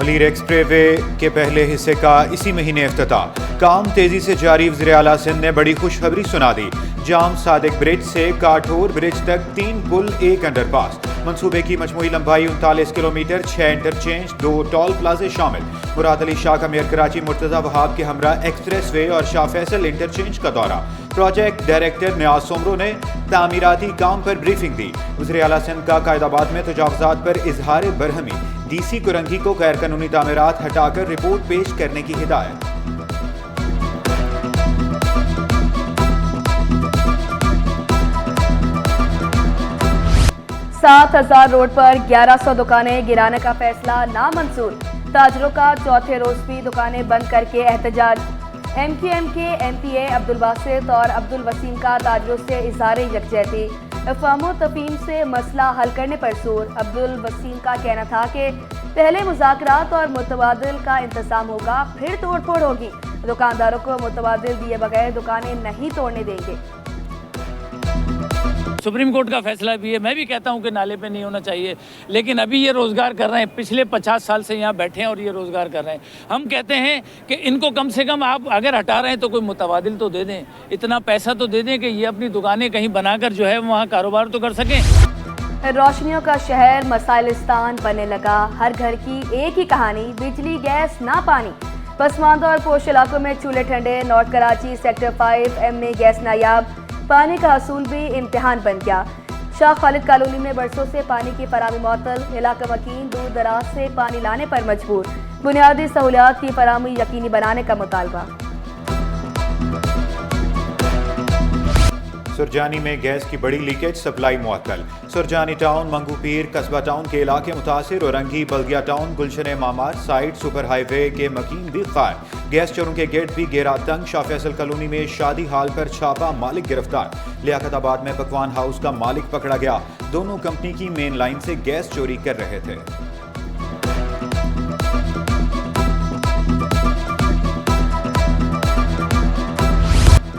मलीर एक्सप्रेवे के पहले हिस्से का इसी महीने इफ्तिताह। काम तेजी से जारी। वज़ीर आला सिंध ने बड़ी खुशखबरी सुना दी। जाम सादिक ब्रिज से काठोर ब्रिज तक 3 पुल 1 अंडरपास। मंसूबे की मजमूई लंबाई 39 किलोमीटर, 6 इंटरचेंज, 2 टोल प्लाजे शामिल। मुराद अली शाह का मेयर कराची मुर्तज़ा वहाब के हमरा एक्सप्रेस वे और शाह फैसल इंटरचेंज का दौरा। प्रोजेक्ट डायरेक्टर नियाज सोमरो ने तामीराती काम पर ब्रीफिंग दी। वज़ीर आला सिंध का कायदाबाद में तजावुज़ात पर इजहार बरहमी। DC कुरंगी को गैर कानूनी तामीरात हटाकर रिपोर्ट पेश करने की हिदायत। 7000 रोड पर 1100 दुकानें गिराने का फैसला नामंजूर। ताजरों का चौथे रोज भी दुकानें बंद करके एहतजाज। MQM के MPA अब्दुल बासित और अब्दुल वसीम का ताजरों से इज़हार यकजहती। अफ़वामो तफ़हीम से मसला हल करने पर जोर। अब्दुल वसीम का कहना था कि पहले मुज़ाकरात और मुतबादिल का इंतज़ाम होगा, फिर तोड़ फोड़ होगी। दुकानदारों को मुतबादिल दिए बगैर दुकानें नहीं तोड़ने देंगे। सुप्रीम कोर्ट का फैसला भी है। मैं भी कहता हूं कि नाले पे नहीं होना चाहिए, लेकिन अभी ये रोज़गार कर रहे हैं। पिछले 50 साल से यहाँ बैठे हैं और ये रोज़गार कर रहे हैं। हम कहते हैं कि इनको कम से कम आप अगर हटा रहे हैं तो कोई मुतबादिल तो दे दें, इतना पैसा तो दे दें कि ये अपनी दुकानें कहीं बनाकर जो है वहाँ कारोबार तो कर सकें। रोशनियों का शहर मसाइलिस्तान बनने लगा। हर घर की एक ही कहानी, बिजली गैस ना पानी। पसमानदा और पोश इलाकों में चूल्हे ठंडे। नॉर्थ कराची सेक्टर 5M में गैस नायाब। पानी का हसूल भी इम्तिहान बन गया। शाह खालिद कॉलोनी में बरसों से पानी की फराहमी मुअत्तल। इलाका मकीन दूर दराज से पानी लाने पर मजबूर। बुनियादी सहूलियात की फराहमी यकीनी बनाने का मुतालबा। सुरजानी में गैस की बड़ी लीकेज, सप्लाई मुअत्तल। सुरजानी टाउन, मंगू पीर, कस्बा टाउन के इलाके मुतासिर। औरंगी, बल्दिया टाउन, गुलशन मामार साइड, सुपर हाईवे के मकीन भी खार। गैस चोरों के गेट भी घेरा तंग। शाह फैसल कॉलोनी में शादी हाल पर छापा, मालिक गिरफ्तार। लियाकताबाद में पकवान हाउस का मालिक पकड़ा गया। दोनों कंपनी की मेन लाइन से गैस चोरी कर रहे थे।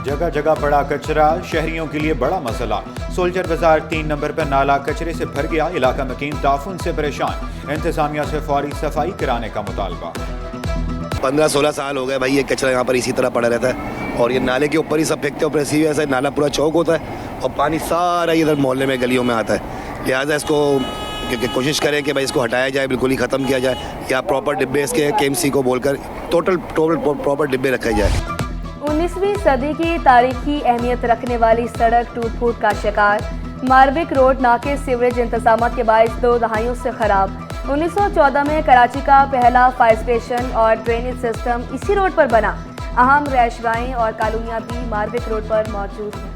जगह जगह पड़ा कचरा, शहरियों के लिए बड़ा मसला। सोल्जर बाजार 3 नंबर पर नाला कचरे से भर गया। इलाका मकीन ताफुन से परेशान। इंतजामिया से फौरी सफाई कराने का मुतालबा। 15-16 साल हो गए भाई, ये कचरा यहाँ पर इसी तरह पड़ा रहता है और ये नाले के ऊपर ही सब फेंकते हैं। ऐसे ऐसा नाला पूरा चौक होता है और पानी सारा इधर मोहल्ले में गलियों में आता है। लिहाजा इसको कोशिश करें कि भाई इसको हटाया जाए, बिल्कुल ही ख़त्म किया जाए, या प्रॉपर डिब्बे इसके KMC को बोलकर टोटल प्रॉपर डिब्बे रखे जाए। 19वीं सदी की तारीखी अहमियत रखने वाली सड़क टूट फूट का शिकार। मारविक रोड नाके सीवरेज इंतजाम के बायस 2 दहाइयों से खराब। 1914 में कराची का पहला फायर स्टेशन और ड्रेनेज सिस्टम इसी रोड पर बना। अहम रहायशगाहें और कॉलोनियां भी मारविक रोड पर मौजूद हैं।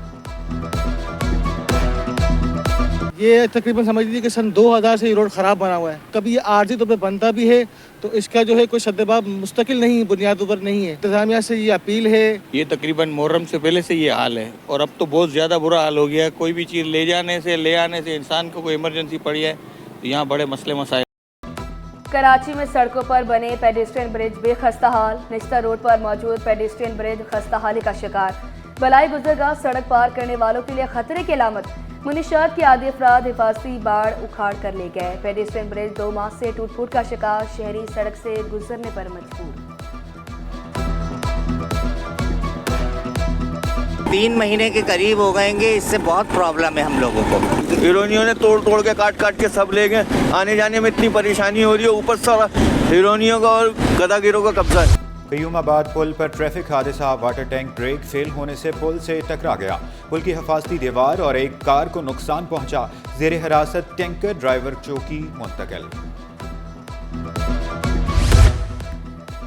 ये तकरीबन समझ लीजिए कि सन 2000 से ये रोड ख़राब बना हुआ है। कभी ये आर्जी तौर पे बनता भी है तो इसका जो है कोई सद्देबाब मुस्तकिल नहीं, बुनियादों पर नहीं है। इंतजामिया से ये अपील है। ये तकरीबन मुहर्रम से पहले से ये हाल है और अब तो बहुत ज़्यादा बुरा हाल हो गया है। कोई भी चीज़ ले आने से इंसान को कोई इमरजेंसी पड़ी है तो यहाँ बड़े मसले मसाइल। कराची में सड़कों पर बने पेडेस्ट्रियन ब्रिज बेखस्ता हाल। निश्ता रोड पर मौजूद पेडेस्ट्रियन ब्रिज खस्ता हाली का शिकार। बलाई गुजरगाह सड़क पार करने वालों के लिए खतरे की अलामत। मुनीशात के आदि अफराद हिफाजती बाढ़ उखाड़ कर ले गए। पेडेस्ट्रियन ब्रिज 2 माह से टूट फूट का शिकार। शहरी सड़क से गुजरने पर मजबूर। 3 महीने के करीब हो गएंगे, इससे बहुत प्रॉब्लम है हम लोगों को। हिरोनियों ने तोड़ के काट के सब ले गए। आने जाने में इतनी परेशानी हो रही है, ऊपर से हिरोनियों का और गदागिरों का कब्जा है। कयूमाबाद पुल पर ट्रैफिक हादसा। वाटर टैंक ब्रेक फेल होने से पुल से टकरा गया। पुल की हिफाजती दीवार और एक कार को नुकसान पहुंचा। जेर हिरासत टैंकर ड्राइवर चौकी मुंतकिल।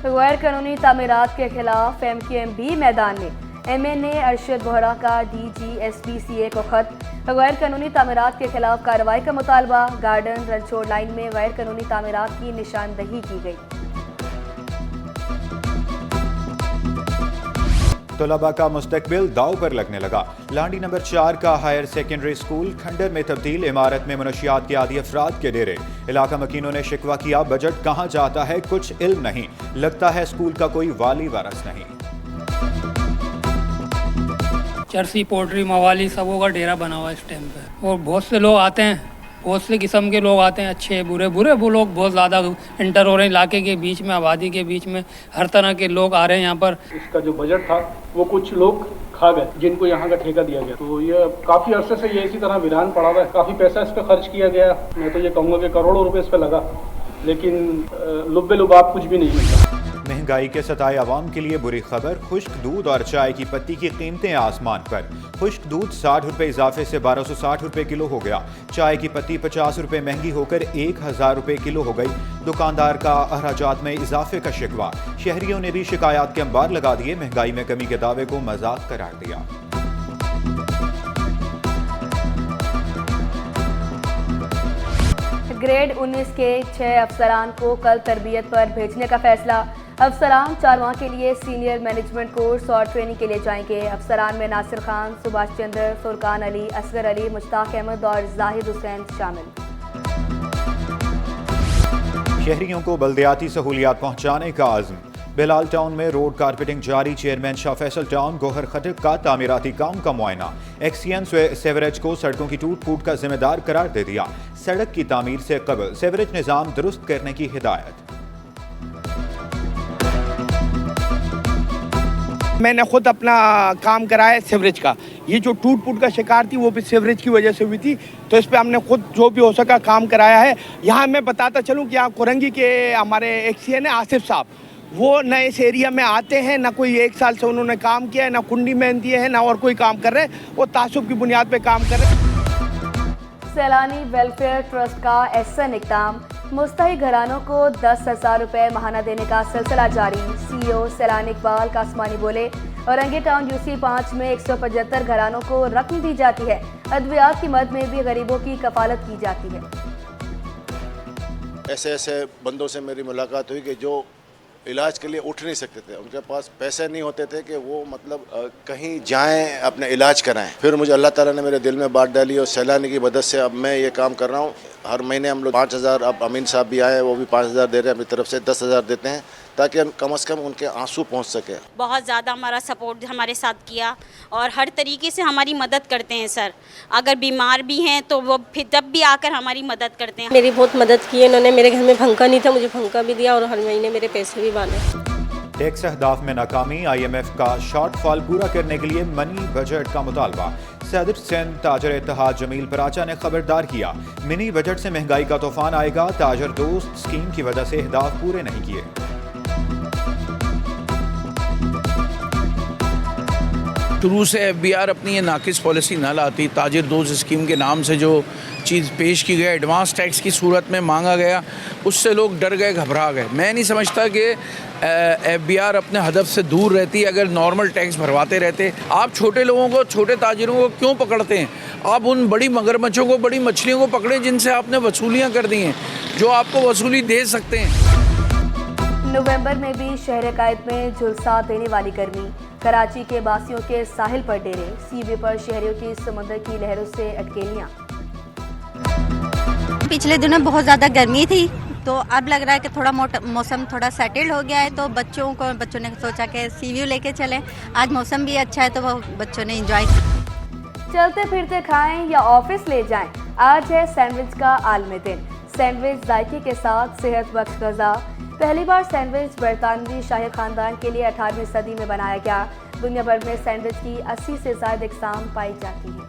गैर कानूनी तामीरात के खिलाफ MQM भी मैदान में। MNA अरशद बोहरा का DG SPCA को खत। गैर कानूनी तामीरात के खिलाफ कार्रवाई का मुतालबा। गार्डन रनछोड़ लाइन में गैर कानूनी तामीरात की निशानदही की गई। तलबा का मुस्तकबिल दाव पर लगने लगा। लांडी नंबर 4 का हायर सेकेंडरी स्कूल खंडर में तब्दील। इमारत में मनशियात के आदि अफराद के डेरे। इलाका मकीनों ने शिकवा किया, बजट कहाँ जाता है कुछ इल्म नहीं। लगता है स्कूल का कोई वाली वारस नहीं। चरसी पोल्ट्री मवाली सबों का डेरा बना हुआ है इस टाइम पे और बहुत से लोग आते हैं बहुत से किस्म के लोग आते हैं, अच्छे बुरे बुरे वो लोग बहुत ज़्यादा इंटर हो रहे हैं इलाके के बीच में, आबादी के बीच में, हर तरह के लोग आ रहे हैं यहाँ पर। इसका जो बजट था वो कुछ लोग खा गए जिनको यहाँ का ठेका दिया गया, तो ये काफ़ी अरसे से ये इसी तरह वीरान पड़ा हुआ है। काफ़ी पैसा इस पर खर्च किया गया, मैं तो ये कहूँगा कि करोड़ों रुपए इस पर लगा, लेकिन लुब्बे लुबाब कुछ भी नहीं मिलता। महंगाई के सताए आवाम के लिए बुरी खबर, खुश्क दूध और चाय की पत्ती की कीमतें आसमान पर। खुश्क दूध 60 रुपये इजाफे से 1260 रुपये किलो हो गया। चाय की पत्ती 50 रुपये महंगी होकर 1000 रुपये किलो हो गई। दुकानदार का अखराजात में इजाफे का शिकवा। शहरियों ने भी शिकायत के अंबार लगा दिए। महंगाई में कमी के दावे को मजाक करार दिया। ग्रेड 19 के 6 अफसरान को कल तरबियत पर भेजने का फैसला। अफसरान 4 माह के लिए सीनियर मैनेजमेंट कोर्स और ट्रेनिंग के लिए जाएंगे। अफसरान में नासिर खान, सुभाष चंद्र, फुरकान अली, असगर अली, मुश्ताक अहमद और जाहिद हुसैन शामिल। शहरियों को बल्दियाती सहूलियात पहुँचाने का आज़म। बिलाल टाउन में रोड कारपेटिंग जारी। चेयरमैन शाह फैसल टाउन गोहर खटिक का तामीराती काम का मुआयना। एक्सीएन सेवरेज को सड़कों की टूट फूट का जिम्मेदार करार दे दिया। सड़क की तामीर से कबल सेवरेज निज़ाम दुरुस्त करने की हिदायत। मैंने खुद अपना काम कराया सेवरेज का। ये जो टूट फूट का शिकार थी वो भी सेवरेज की वजह से हुई थी, तो इस पे हमने खुद जो भी हो सका काम कराया है। यहाँ मैं बताता चलूँ कि यहाँ कुरंगी के हमारे एक्सीएन है आसिफ साहब, वो नए इस एरिया में आते हैं, ना कोई 1 साल से उन्होंने काम किया है, ना कुंडी मेहनती है, ना और कोई काम कर रहे हैं, वो तासुब की बुनियाद पे काम कर रहे हैं। सैलानी वेलफेयर ट्रस्ट का एहसन इक़दाम। मुस्तहिक घरानों को 10,000 रुपये माहाना देने का सिलसिला जारी। सीईओ सैलानी इकबाल कासमानी बोले, औरंगी टाउन यूसी 5 में 175 घरानों को रकम दी जाती है। अद्वियात की मद में भी गरीबों की कफालत की जाती है। ऐसे ऐसे बंदों से मेरी मुलाकात हुई कि जो इलाज के लिए उठ नहीं सकते थे, उनके पास पैसे नहीं होते थे कि वो मतलब कहीं जाएं अपना इलाज कराएं। फिर मुझे अल्लाह ताला ने मेरे दिल में बात डाली और सैलानी की मदद से अब मैं ये काम कर रहा हूँ। हर महीने हम लोग 5000, अब अमीन साहब भी आए, वो भी 5000 दे रहे हैं, अपनी तरफ से 10,000 देते हैं ताकि कम से कम उनके आंसू पहुँच सके। बहुत ज़्यादा हमारा सपोर्ट हमारे साथ किया और हर तरीके से हमारी मदद करते हैं सर। अगर बीमार भी हैं तो वो फिर तब भी आकर हमारी मदद करते हैं। मेरी बहुत मदद की है इन्होंने। मेरे घर में भंका नहीं था, मुझे भंका भी दिया और हर महीने मेरे पैसे भी बांधे। टैक्स अहदाफ में नाकामी। IMF का शॉर्टफॉल पूरा करने के लिए मनी बजट का मुतालबा। सदर सिंध ताजर इत्तेहाद जमील पराचा ने खबरदार किया, मिनी बजट से महंगाई का तूफान आएगा। ताजर दोस्त स्कीम की वजह से अहदाफ पूरे नहीं किए। शुरू से FBR अपनी ये नाकिस पॉलिसी न लाती, ताजिर दोस्त स्कीम के नाम से जो चीज़ पेश की गई, एडवांस टैक्स की सूरत में मांगा गया, उससे लोग डर गए, घबरा गए। मैं नहीं समझता कि FBR अपने हदफ से दूर रहती अगर नॉर्मल टैक्स भरवाते रहते। आप छोटे लोगों को, छोटे ताजिरों को क्यों पकड़ते हैं? आप उन बड़ी मगरमच्छों को, बड़ी मछलियों को पकड़ें जिनसे आपने वसूलियाँ कर दी हैं, जो आपको वसूली दे सकते हैं। नवंबर में भी शहर कायद में झुलसा देने वाली गर्मी। कराची के बासियों के साहिल पर डेरे। सीवे पर शहरियों की समुद्र की लहरों से अटकेलियां। पिछले दिनों बहुत ज़्यादा गर्मी थी, तो अब लग रहा है कि थोड़ा मौसम थोड़ा सेटल हो गया है, तो बच्चों ने सोचा कि सी व्यू लेके चलें। आज मौसम भी अच्छा है तो वो बच्चों ने एंजॉय। चलते फिरते खाएं या ऑफिस ले जाएं, आज है सैंडविच का आलमी दिन। सैंडविच जायके के साथ सेहत बख्श ग़िज़ा। पहली बार सैंडविच बरतानवी शाही खानदान के लिए 18वीं सदी में बनाया गया। दुनिया भर में सैंडविच की 80 से ज़्यादा इक़साम पाई जाती हैं।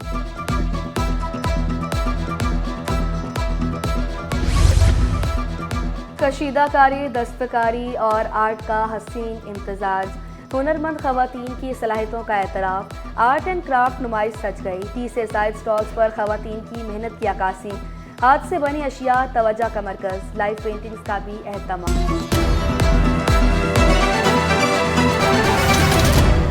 कशीदाकारी, दस्तकारी और आर्ट का हसीन इम्तिजाज। हुनरमंद ख़वातीन की सलाहियतों का एतराफ़। आर्ट एंड क्राफ्ट नुमाइश सज गई। 30 से ज़ायद स्टॉल्स पर ख़वातीन की मेहनत की अक्कासी। हाथ से बनी अशिया तवज्जो का मरकज़। लाइव पेंटिंग्स का भी एहतमाम।